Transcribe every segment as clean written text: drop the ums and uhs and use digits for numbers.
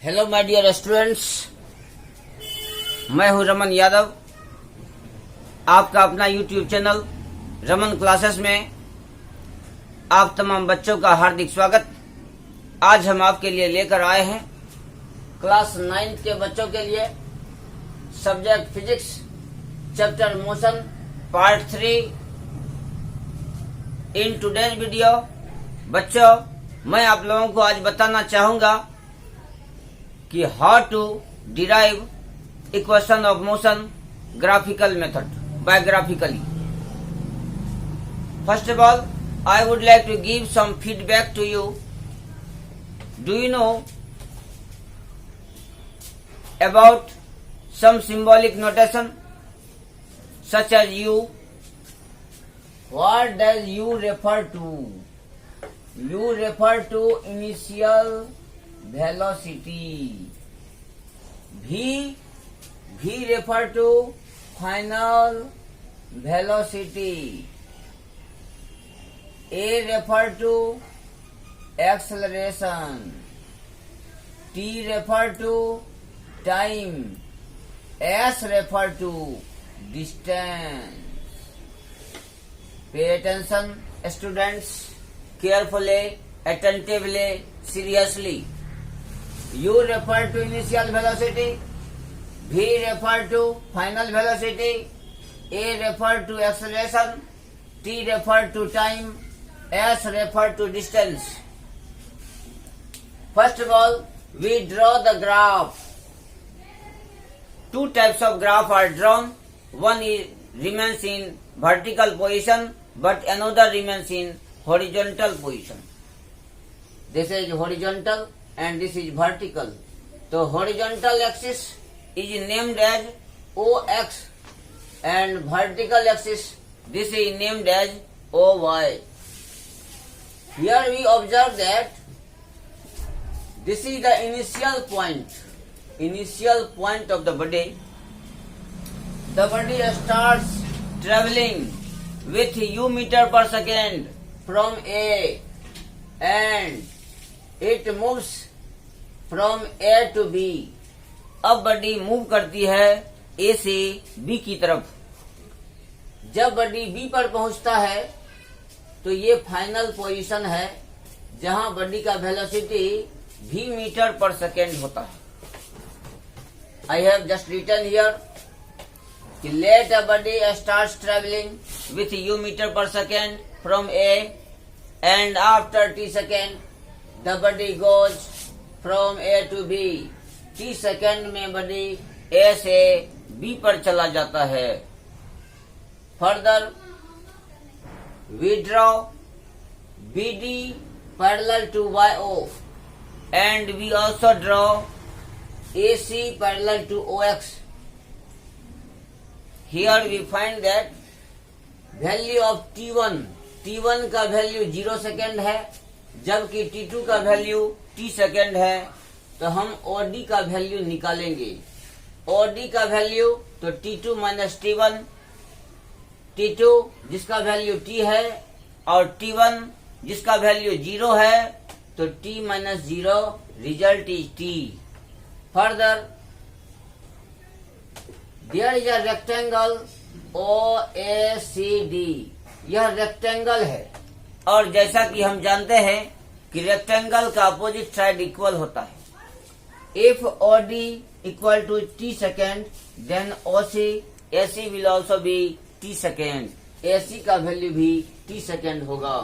Hello my dear students, मैं हूं रमन यादव। आपका अपना यूट्यूब चैनल रमन क्लासेस में आप तमाम बच्चों का हार्दिक स्वागत। आज हम आपके लिए लेकर आए हैं क्लास 9 के बच्चों के लिए subject physics chapter motion part 3 in today's video. बच्चों, मैं आप लोगों को आज बताना चाहूंगा कि how to derive equation of motion graphical method by graphically. First of all, I would like to give some feedback to you. Do you know about some symbolic notation such as U? What does U refer to? U refer to initial velocity. V refer to final velocity. A refer to acceleration. T refer to time. S refer to distance. Pay attention, students, carefully, attentively, seriously. U refer to initial velocity. V refer to final velocity. A refer to acceleration. T refer to time. S refer to distance. First of all, we draw the graph. Two types of graph are drawn. One remains in vertical position, but another remains in horizontal position. This is horizontal and this is vertical. So horizontal axis is named as OX and vertical axis this is named as OY. Here we observe that this is the initial point of the body. The body starts traveling with u meter per second from A and it moves from A to B. अब body move करती है A से B की तरफ। जब body B पर पहुंचता है तो ये फाइनल पोजीशन है जहां बॉडी का velocity v metre per second होता है। I have just written here कि let a body starts travelling with u metre per second from A and after t second the body goes from A to B। t second में body A से B पर चला जाता है। Further we draw BD parallel to YO and we also draw AC parallel to OX. Here we find that value of T1 का value 0 second है, जबकि T2 का वैल्यू T सेकेंड है। तो हम OD का वैल्यू निकालेंगे। OD का वैल्यू तो T2 माइनस T1, T2 जिसका वैल्यू T है और T1 जिसका वैल्यू 0 है, तो T minus 0 result is T। Further there is a rectangle OACD। यह रेक्टेंगल है और जैसा कि हम जानते हैं कि रेक्टेंगल का अपोजिट साइड इक्वल होता है। If OD equal to T second then AC will also be T second. AC का वैल्यू भी T सेकेंड होगा।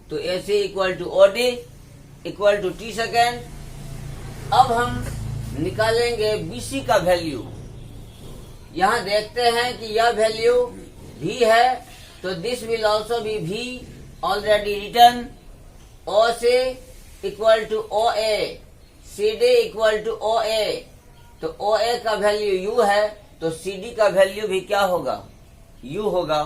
तो AC equal to OD equal to T second. अब हम निकालेंगे BC का वैल्यू। यहाँ देखते हैं कि यह वैल्यू V है, तो this will also be V already written. OC equal to OA, CD equal to OA, तो OA का वैल्यू U है, तो CD का वैल्यू भी क्या होगा? U होगा,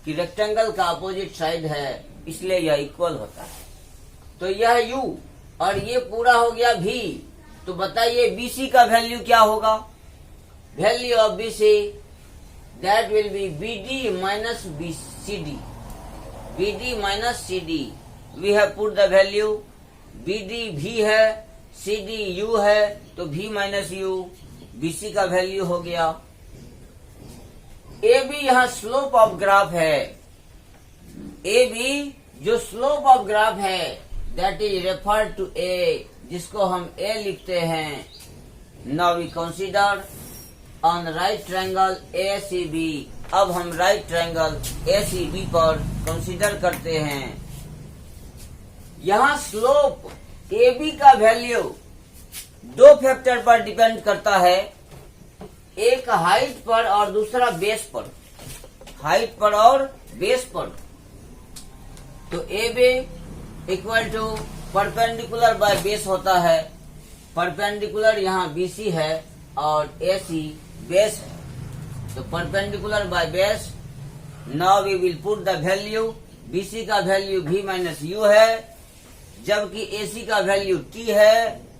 कि रेक्टेंगल का अपोजिट साइड है इसलिए यह इक्वल होता है। तो यह U और ये पूरा हो गया V। तो बताइए BC का वैल्यू क्या होगा? Value of BC that will be BD minus CD। BD minus CD we have put the value. BD V है CD U है तो V माइनस U BC का वैल्यू हो गया। AB यहाँ स्लोप ऑफ ग्राफ है, AB जो slope of graph है that is refer to A, जिसको हम A लिखते हैं। Now we consider on right triangle ACB। अब हम राइट ट्रायंगल ACB पर कंसीडर करते हैं। यहाँ स्लोप AB का वैल्यू दो फैक्टर पर डिपेंड करता है, एक हाइट पर और दूसरा बेस पर, हाइट पर और बेस पर। तो AB equal to perpendicular by base होता है, परपेंडिकुलर यहाँ BC है और AC बेस है, तो perpendicular by base. Now we will put the value, BC का वैल्यू V माइनस U है, जबकि AC का वैल्यू T है।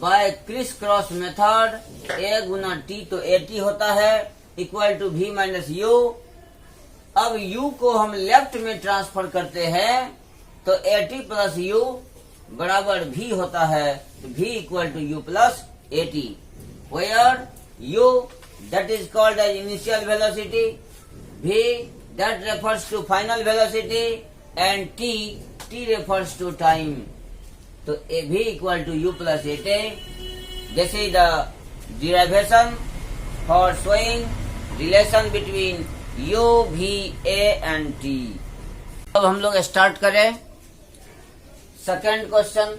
By criss cross method A गुना T तो AT होता है equal to V minus U। अब U को हम लेफ्ट में ट्रांसफर करते हैं तो AT प्लस U बराबर V होता है, तो V equal to U plus AT, where U that is called as initial velocity, V that refers to final velocity and T refers to time. तो V equal to U plus AT. This is the derivation for showing relation between U, V, A and T. अब हम लोग start करें second question.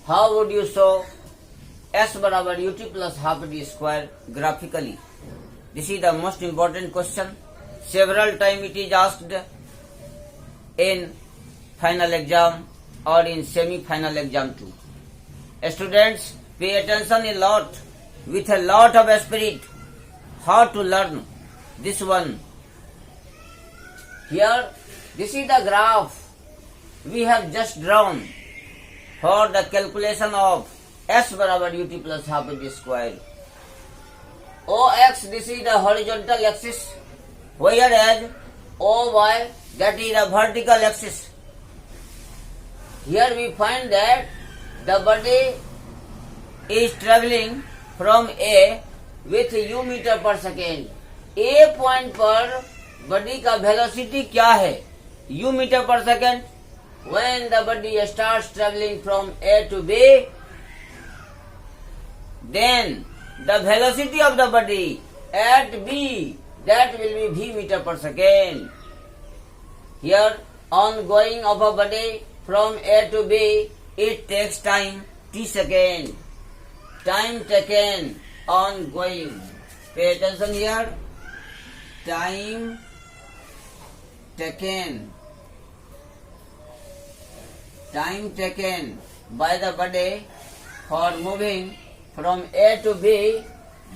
How would you show S बराबर UT plus half D square graphically? This is the most important question. Several time it is asked in final exam or in semi-final exam too. Students, pay attention a lot, with a lot of spirit, how to learn this one. Here, this is the graph we have just drawn for the calculation of S बराबर UT plus half D square. OX, this is the horizontal axis, whereas OY, that is the vertical axis. Here we find that the body is traveling from A with U meter per second. A point पर body का velocity क्या है? U meter per second. When the body starts traveling from A to B, then the velocity of the body at B, that will be V meter per second. Here, on going of a body from A to B, it takes time T second. Time taken on going. Pay attention here. Time taken. Time taken by the body for moving from A to B,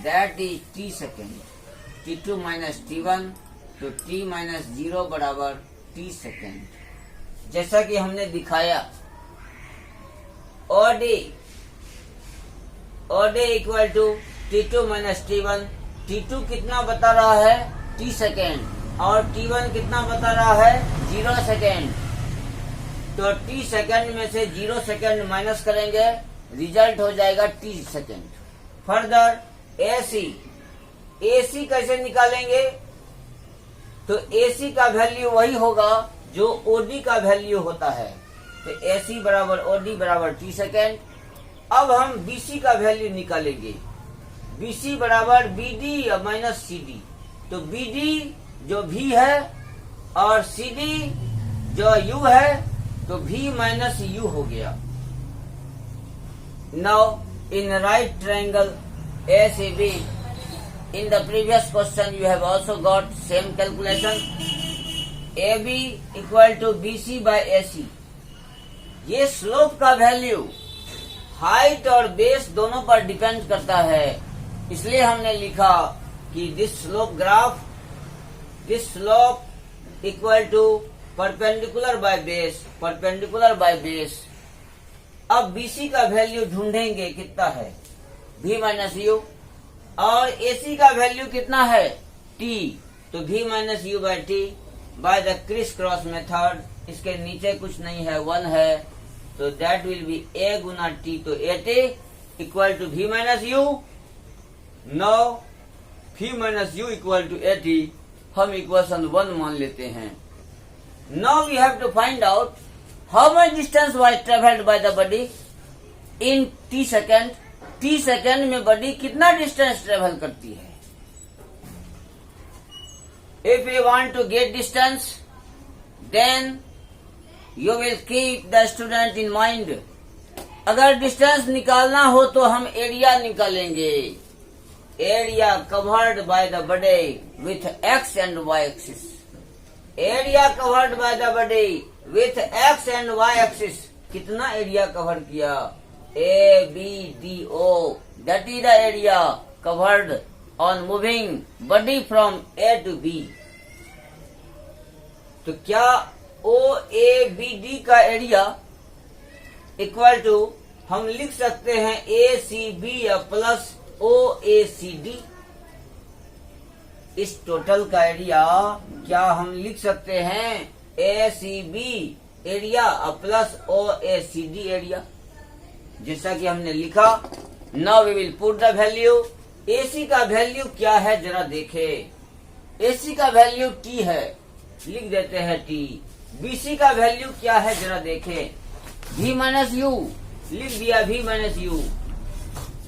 that is T second. T2 minus T1 तो T minus 0 बराबर T second। जैसा कि हमने दिखाया OD equal to T2 minus T1। T2 कितना बता रहा है? T सेकेंड, और T1 कितना बता रहा है? 0 सेकेंड। तो T सेकेंड में से 0 सेकेंड माइनस करेंगे, रिजल्ट हो जाएगा T सेकेंड। फर्दर AC कैसे निकालेंगे? तो AC का वैल्यू वही होगा जो OD का वैल्यू होता है, तो AC बराबर OD बराबर T सेकेंड। अब हम BC का वैल्यू निकालेंगे, BC बराबर BD माइनस CD। तो BD जो V है और CD जो U है, तो V माइनस U हो गया। Now in right triangle ACB, in the previous question you have also got same calculation. AB equal to BC by AC। ये स्लोप का वैल्यू हाइट और बेस दोनों पर डिपेंड करता है, इसलिए हमने लिखा कि this slope graph, this slope equal to perpendicular by base, perpendicular by base. अब BC का वैल्यू ढूंढेंगे, कितना है? V minus U। और AC का वैल्यू कितना है? T, तो V minus U by T by the criss cross method. इसके नीचे कुछ नहीं है, 1 है, तो दैट विल बी a गुना t, तो at equal to v minus U. Now v minus U equal to at हम इक्वेशन 1 मान लेते हैं। Now we have to find out how much distance was travelled by the body in t second. t second में body कितना distance travel करती है। If you want to get distance, then you will keep the student in mind. अगर distance निकालना हो तो हम area निकालेंगे। Area covered by the body with X and Y axis. Area covered by the body with X and Y axis. कितना area cover किया? ABDO, that is the area covered on moving body from A to B। तो क्या OABD का area equal to हम लिख सकते हैं ACB या प्लस OACD। इस टोटल का एरिया क्या हम लिख सकते हैं ACB area plus OACD area, जैसा कि हमने लिखा। Now we will put the value. AC का वैल्यू क्या है जरा देखे। AC का वैल्यू T है, लिख देते हैं T। BC का वैल्यू क्या है जरा देखे। V माइनस यू, लिख दिया V minus U,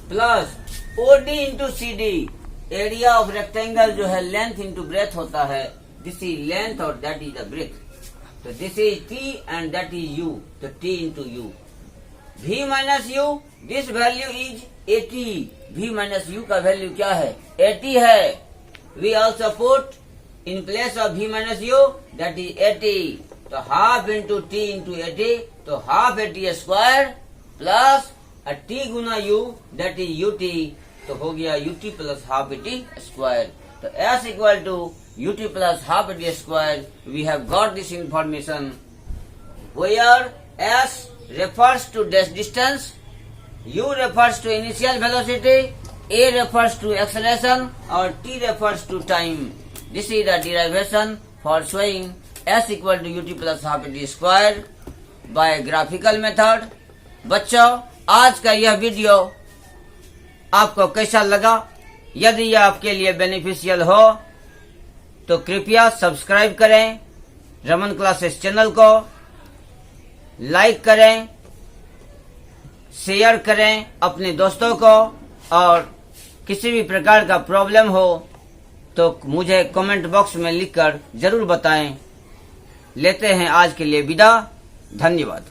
plus OD into CD। Area of rectangle जो है लेंथ इंटू ब्रेथ होता है। दिस इज लेंथ और दैट इज द ब्रेथ। तो this is T and that is U, तो T into U। V minus U, this value is 80। V minus U का value क्या है? 80 है। We also put in place of V minus U that is 80। तो half into T into 80, तो half 80 square plus T गुना U that is UT, तो हो गया UT प्लस हाफ 80 स्क्वायर। तो S equal to UT plus half 80 square. We have got this information where S refers to distance, U refers to initial velocity, A refers to acceleration और T refers to time. This is the derivation for showing S equal to UT plus half AT square by graphical method। बच्चों, आज का यह video आपको कैसा लगा? यदि यह आपके लिए बेनिफिशियल हो तो कृपया सब्सक्राइब करें रमन क्लासेस चैनल को, लाइक करें, शेयर करें अपने दोस्तों को, और किसी भी प्रकार का प्रॉब्लम हो तो मुझे कमेंट बॉक्स में लिखकर जरूर बताएं। लेते हैं आज के लिए विदा। धन्यवाद।